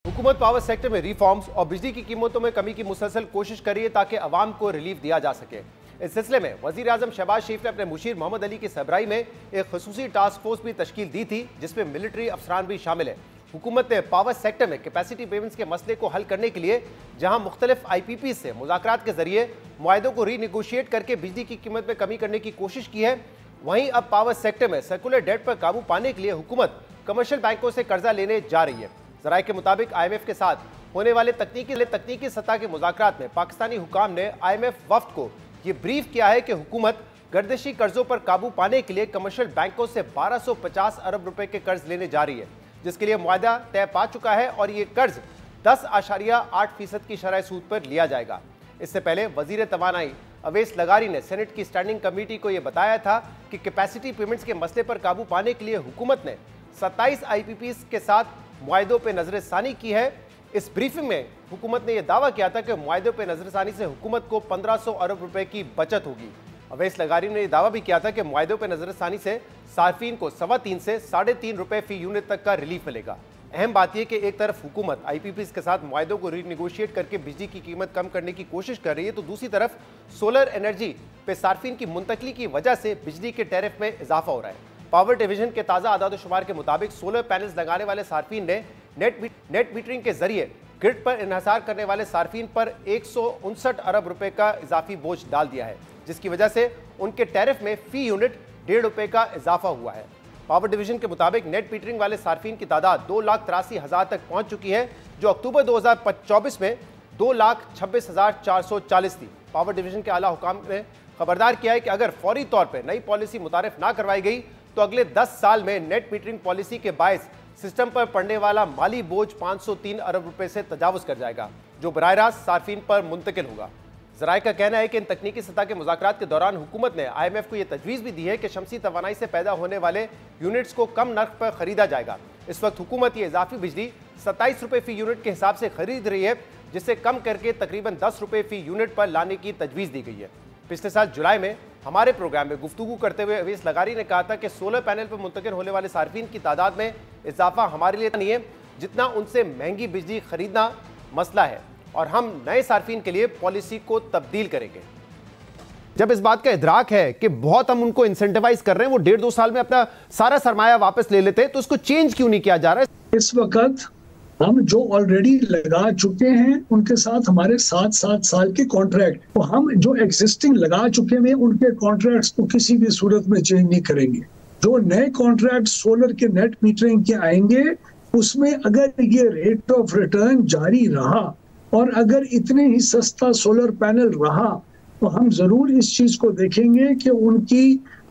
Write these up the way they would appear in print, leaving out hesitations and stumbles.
हुकूमत power sector में reforms और बिजली की कीमतों में कमी की मुसलसल कोशिश कर रही है ताकि अवाम को रिलीफ दिया जा सके। इस सिलसिले में वजीर आजम शहबाज शरीफ ने अपने मुशीर मोहम्मद अली की सरबराही में एक खसूसी टास्क फोर्स भी तश्कील दी थी, जिसमें मिलिट्री अफसरान भी शामिल है। हुकूमत ने पावर सेक्टर में कैपेसिटी पेमेंट्स के मसले को हल करने के लिए जहां मुख्तलिफ IPP से मुज़ाकरात के जरिए मुआहदों को रीनिगोशिएट करके बिजली की कीमत में कमी करने की कोशिश की है, वहीं अब पावर सेक्टर में सर्कुलर डेट पर काबू पाने के लिए हुकूमत कमर्शियल बैंकों से कर्जा लेने जा रही है। ज़राए के मुताबिक IMF के साथ होने वाले तकनीकी सतह के मुज़ाकरात में पाकिस्तानी हुकाम ने IMF वफ्द को ये ब्रीफ किया है कि हुकूमत गर्दिशी कर्जों पर काबू पाने के लिए कमर्शियल बैंकों से 1250 अरब रुपए के कर्ज लेने जा रही है, जिसके लिए मुआहदा तय पा चुका है और ये कर्ज 10.8% की शरह सूद पर लिया जाएगा। इससे पहले वजीर तवानाई अवैस लगारी ने सेनेट की स्टैंडिंग कमेटी को यह बताया था कि कैपेसिटी पेमेंट्स के मसले पर काबू पाने के लिए हुकूमत ने 27 IPPs के साथ मुआहदों पर नजरसानी की है। इस ब्रीफिंग में हुकूमत ने यह दावा किया था कि मुआहदों पर नजरसानी से हुकूमत को 1500 अरब रुपए की बचत होगी। अवैस लगारी ने यह दावा भी किया था कि मुआहदों पर नजरसानी से सार्फिन को 3.25 से 3.5 रुपए फी यूनिट तक का रिलीफ मिलेगा। अहम बात यह कि एक तरफ हुकूमत IPPs के साथ मुआहदों को रीनिगोशिएट करके बिजली की कीमत कम करने की कोशिश कर रही है, तो दूसरी तरफ सोलर एनर्जी पे सार्फिन की मुंतकली की वजह से बिजली के टैरिफ में इजाफा हो रहा है। पावर डिवीजन के ताज़ा आदाद-ओ-शुमार के मुताबिक सोलर पैनल्स लगाने वाले सार्फिन ने नेट मीटरिंग के जरिए ग्रिड पर इन्हसार करने वाले सार्फिन पर 159 अरब रुपए का इजाफी बोझ डाल दिया है, जिसकी वजह से उनके टैरिफ में फी यूनिट 1.5 रुपए का इजाफा हुआ है। पावर डिवीजन के मुताबिक नेट मीटरिंग वाले सार्फिन की तादाद 2,83,000 तक पहुंच चुकी है, जो अक्टूबर 2024 में 2,26,440 थी। पावर डिवीजन के आला हुकाम ने खबरदार किया है कि अगर फौरी तौर पर नई पॉलिसी मुतारिफ ना करवाई गई तो अगले 10 साल में नेट मीटरिंग पॉलिसी के बायस सिस्टम पर पड़ने वाला माली बोझ 503 अरब रुपए से तजावुज कर जाएगा, जो बराह रास्त सार्फिन पर मुंतकिल होगा। ज़राए का कहना है कि इन तकनीकी सतह के मुज़ाकरात के दौरान हुकूमत ने IMF को यह तजवीज़ भी दी है कि शमसी तवानाई से पैदा होने वाले यूनिट्स को कम नर्ख पर खरीदा जाएगा। इस वक्त हुकूमत ये इजाफी बिजली 27 रुपये फी यूनिट के हिसाब से खरीद रही है, जिसे कम करके तकरीबन 10 रुपये फी यूनिट पर लाने की तजवीज़ दी गई है। पिछले साल जुलाई में हमारे प्रोग्राम में गुफ्तगू करते हुए अवैस लगारी ने कहा था कि सोलर पैनल पर मुंतकिल होने वाले सार्फिन की तादाद में इजाफा हमारे लिए नहीं है जितना उनसे महंगी बिजली खरीदना मसला है, और हम नए सार्फिन के लिए पॉलिसी को तब्दील करेंगे। जब इस बात का इदराक है कि बहुत हम उनको इंसेंटिवाइज कर रहे हैं, वो 1.5-2 साल में अपना सारा सरमाया वापस ले लेते हैं, तो उसको चेंज क्यों नहीं किया जा रहा है? इस वक्त हम जो ऑलरेडी लगा चुके हैं उनके साथ हमारे 7-7 साल के कॉन्ट्रैक्ट, तो हम जो एग्जिस्टिंग लगा चुके हैं उनके कॉन्ट्रैक्ट्स को किसी भी सूरत में चेंज नहीं करेंगे। जो नए कॉन्ट्रैक्ट सोलर के नेट मीटरिंग के आएंगे उसमें अगर ये रेट ऑफ रिटर्न जारी रहा और अगर इतने ही सस्ता सोलर पैनल रहा तो हम जरूर इस चीज को देखेंगे कि उनकी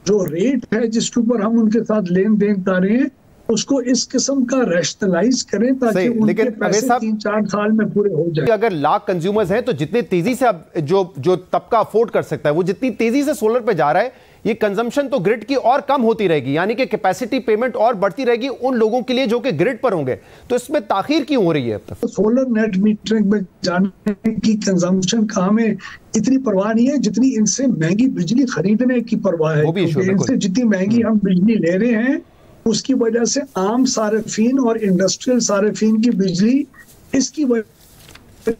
जो रेट है जिसके ऊपर हम उनके साथ लेन देन कर रहे हैं उसको इस किस्म का रैशनलाइज करें ताकि उनके पैसे 3-4 साल में पूरे हो जाए। अगर लाख कंज्यूमर्स हैं तो जितनी तेजी से अब जो तबका अफोर्ड कर सकता है वो जितनी तेजी से सोलर पे जा रहा है, ये कंजम्पशन तो ग्रिड की और कम होती रहेगी, यानी कि कैपेसिटी पेमेंट और बढ़ती रहेगी उन लोगों के लिए जो कि ग्रिड पर होंगे। तो इसमें ताखीर क्यों हो रही है? तो सोलर नेट मीटरिंग में जाने की कंजम्पशन का हमें इतनी परवाह नहीं है जितनी इनसे महंगी बिजली खरीदने की परवाह है। इनसे जितनी महंगी हम बिजली ले रहे हैं उसकी वजह से आम सार्फिन और इंडस्ट्रियल सार्फिन की बिजली इसकी वजह,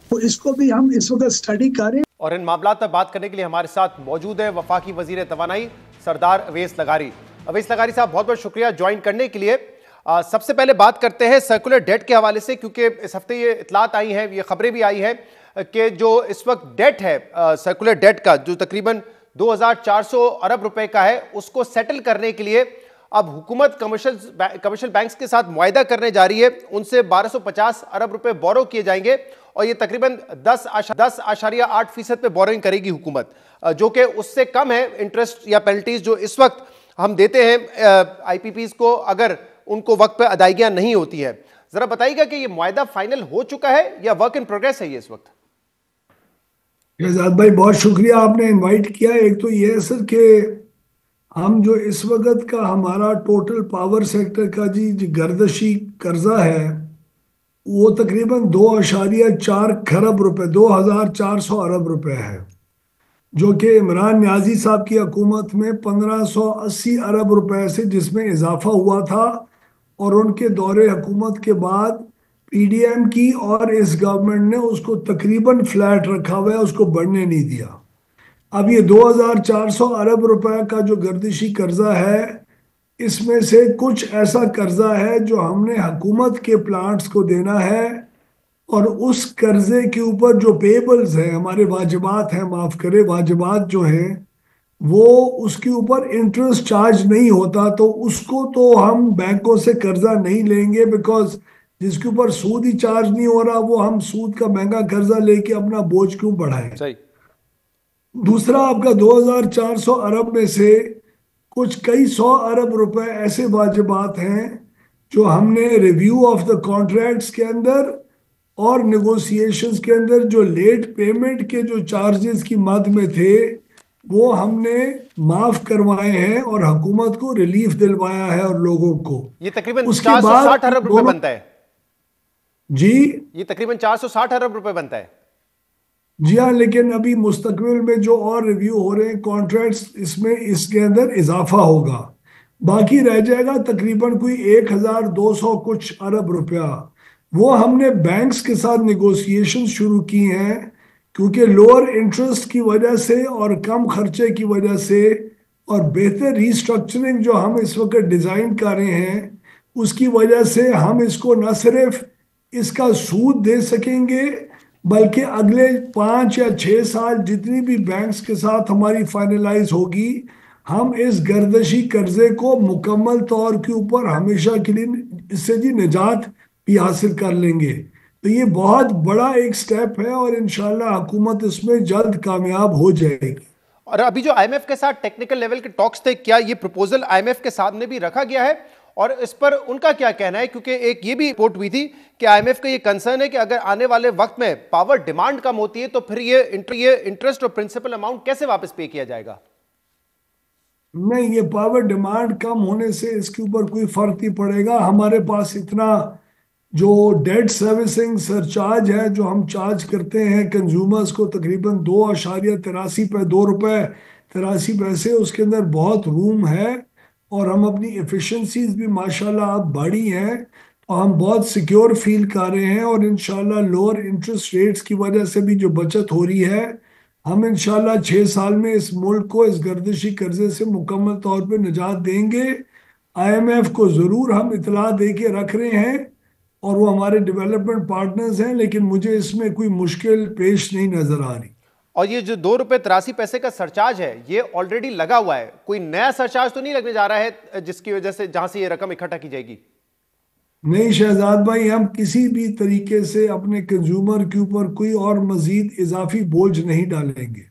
तो इसको भी हम इस वक्त स्टडी करें। और इन मामलों पर बात करने के लिए हमारे साथ मौजूद है वफाकी वजीर तवानाई सरदार अवैस लगारी। अवैस लगारी साहब, बहुत बहुत शुक्रिया ज्वाइन करने के लिए। सबसे पहले बात करते हैं सर्कुलर डेट के हवाले से, क्योंकि इस हफ्ते ये इतलात आई हैं, ये खबरें भी आई हैं कि जो इस वक्त डेट है सर्कुलर डेट का जो तकरीबन 2,400 अरब रुपए का है, उसको सेटल करने के लिए अब हुकूमत कमर्शियल बैंक्स के साथ मुआहदा करने जा रही है। उनसे 1250 अरब रुपए बोरो किए जाएंगे और ये तकरीबन 10.8% पे बोरोइंग करेगी हुकूमत, जो कि उससे कम है इंटरेस्ट या पेनल्टीज जो इस वक्त हम देते हैं IPPs को अगर उनको वक्त पे अदायगियां नहीं होती है। जरा बताइएगा कि ये मुआहदा फाइनल हो चुका है या वर्क इन प्रोग्रेस है ये इस वक्त? शहजाद भाई, बहुत शुक्रिया आपने इनवाइट किया। एक तो ये है सर कि हम जो इस वक्त का हमारा टोटल पावर सेक्टर का जी गर्दशी कर्जा है वो तकरीबन 2.4 खरब रुपए 2,400 अरब रुपए है, जो कि इमरान न्याजी साहब की हुकूमत में 1580 अरब रुपए से जिसमें इजाफा हुआ था, और उनके दौरे हुकूमत के बाद पीडीएम की और इस गवर्नमेंट ने उसको तकरीबन फ्लैट रखा हुआ है, उसको बढ़ने नहीं दिया। अब ये 2400 अरब रुपए का जो गर्दिशी कर्जा है, इसमें से कुछ ऐसा कर्जा है जो हमने हुकूमत के प्लांट्स को देना है, और उस कर्जे के ऊपर जो पेबल्स हैं, हमारे वाजिबात हैं, माफ करे वाजिबात जो हैं, वो उसके ऊपर इंटरेस्ट चार्ज नहीं होता, तो उसको तो हम बैंकों से कर्जा नहीं लेंगे, बिकॉज जिसके ऊपर सूद ही चार्ज नहीं हो रहा, वो हम सूद का महंगा कर्जा लेके अपना बोझ क्यों बढ़ाएं। सही। दूसरा, आपका 2400 अरब में से कुछ कई सौ अरब रुपए ऐसे वाजिबात हैं जो हमने रिव्यू ऑफ द कॉन्ट्रैक्ट्स के अंदर और नेगोशिएशंस के अंदर जो लेट पेमेंट के जो चार्जेस की मद में थे, वो हमने माफ करवाए हैं और हुकूमत को रिलीफ दिलवाया है और लोगों को। ये तकरीबन उसके 460 अरब रुपए दोनों बनता है जी। ये तकरीबन 460 अरब रुपए बनता है। जी हाँ, लेकिन अभी मुस्तकबिल में जो और रिव्यू हो रहे हैं कॉन्ट्रैक्ट्स, इसमें इसके अंदर इजाफा होगा, बाकी रह जाएगा तकरीबन कोई 1200 कुछ अरब रुपया। वो हमने बैंक्स के साथ निगोशिएशन शुरू की हैं, क्योंकि लोअर इंटरेस्ट की वजह से और कम खर्चे की वजह से और बेहतर रीस्ट्रक्चरिंग जो हम इस वक्त डिज़ाइन कर रहे हैं, उसकी वजह से हम इसको न सिर्फ इसका सूद दे सकेंगे, बल्कि अगले 5 या 6 साल जितनी भी बैंक्स के साथ हमारी फाइनलाइज होगी, हम इस गर्दशी कर्जे को मुकम्मल तौर के ऊपर हमेशा के लिए इससे जी निजात भी हासिल कर लेंगे। तो ये बहुत बड़ा एक स्टेप है और इंशाल्लाह हुकूमत इसमें जल्द कामयाब हो जाएगी। और अभी जो आईएमएफ के साथ टेक्निकल लेवल के टॉक्स थे, क्या ये प्रपोजल आईएमएफ के सामने भी रखा गया है और इस पर उनका क्या कहना है? क्योंकि एक ये भी रिपोर्ट हुई थी कि आईएमएफ का ये कंसर्न है कि अगर आने वाले वक्त में पावर डिमांड कम होती है तो फिर ये इंटरेस्ट और प्रिंसिपल अमाउंट कैसे वापस पे किया जाएगा? नहीं, ये पावर डिमांड कम होने से इसके ऊपर कोई फर्क नहीं पड़ेगा। हमारे पास इतना जो डेट सर्विसिंग सरचार्ज है जो हम चार्ज करते हैं कंज्यूमर्स को, तकरीबन 2.83 रुपए, उसके अंदर बहुत रूम है और हम अपनी एफिशिएंसीज भी माशाल्लाह अब बढ़ी हैं, और हम बहुत सिक्योर फील कर रहे हैं, और इंशाल्लाह लोअर इंटरेस्ट रेट्स की वजह से भी जो बचत हो रही है, हम इंशाल्लाह 6 साल में इस मुल्क को इस गर्दिशी कर्जे से मुकम्मल तौर पे निजात देंगे। आईएमएफ को ज़रूर हम इतला दे के रख रहे हैं और वो हमारे डेवलपमेंट पार्टनर्स हैं, लेकिन मुझे इसमें कोई मुश्किल पेश नहीं नजर आ रही। और ये जो 2 रुपए 83 पैसे का सरचार्ज है, ये ऑलरेडी लगा हुआ है, कोई नया सरचार्ज तो नहीं लगने जा रहा है जिसकी वजह से जहां से ये रकम इकट्ठा की जाएगी? नहीं शहजाद भाई, हम किसी भी तरीके से अपने कंज्यूमर के ऊपर कोई और मजीद इजाफी बोझ नहीं डालेंगे।